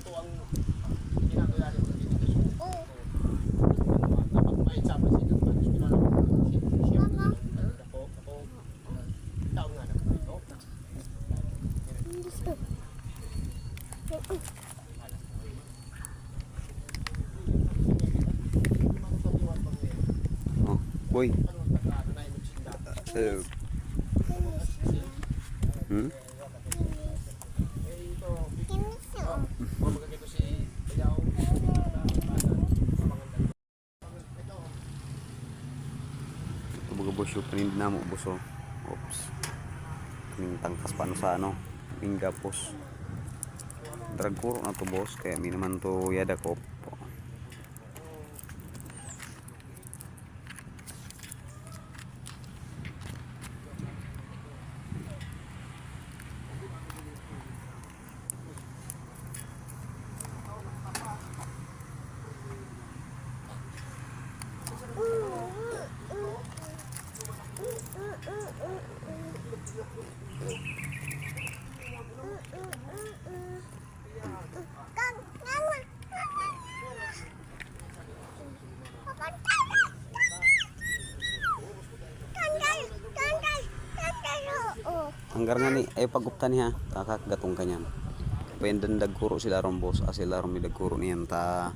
to ang ginagawa rin ng edukasyon. Oo. Dapat may sama sa inyo. Paano siya nalang siya ako tao nga na ito. Oh, boy. Hmm? Ito mga boss yung paninda na mo boss oh. Oops. Kaning tangkas pa ano sa ano. Pingapos. Drag puro na to boss. Kaya may naman to yada ko. Hanggar nga ni ay paguptan niya kakakgatong kanyan. Pendan dagkuro sila ron boss, sila ron mi dagkuro niyan ta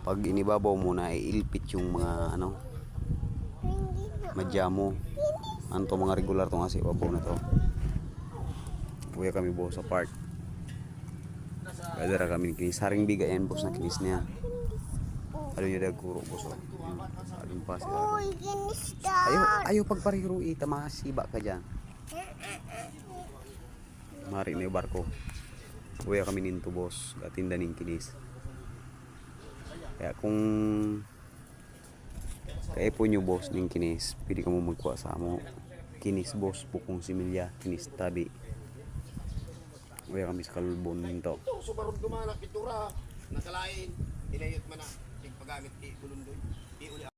pag inibabaw mo na ilpit yung mga ano madyamo. Anto mga regular tong asi babaw na to. Buya kami boss sa park. Gadara kami kinis saring biga yan boss na kinis niya. Ano yung dagkuro boss. Alin pa sila. Ayo pagparihiro tamasiba ka diyan. Mari na yung barko. Buya kami ninto boss. Gatinda ning kinis. Kaya kung kaya po nyo boss ning kinis, pwede ka mo magkuha sa mo. Kinis boss, bukong similya, kinis tabi. Buya kami sa kalbon ninto. Subarod gumanak, pintura, nakalain, inayot man na, pagpagamit, ikulundoy, iuli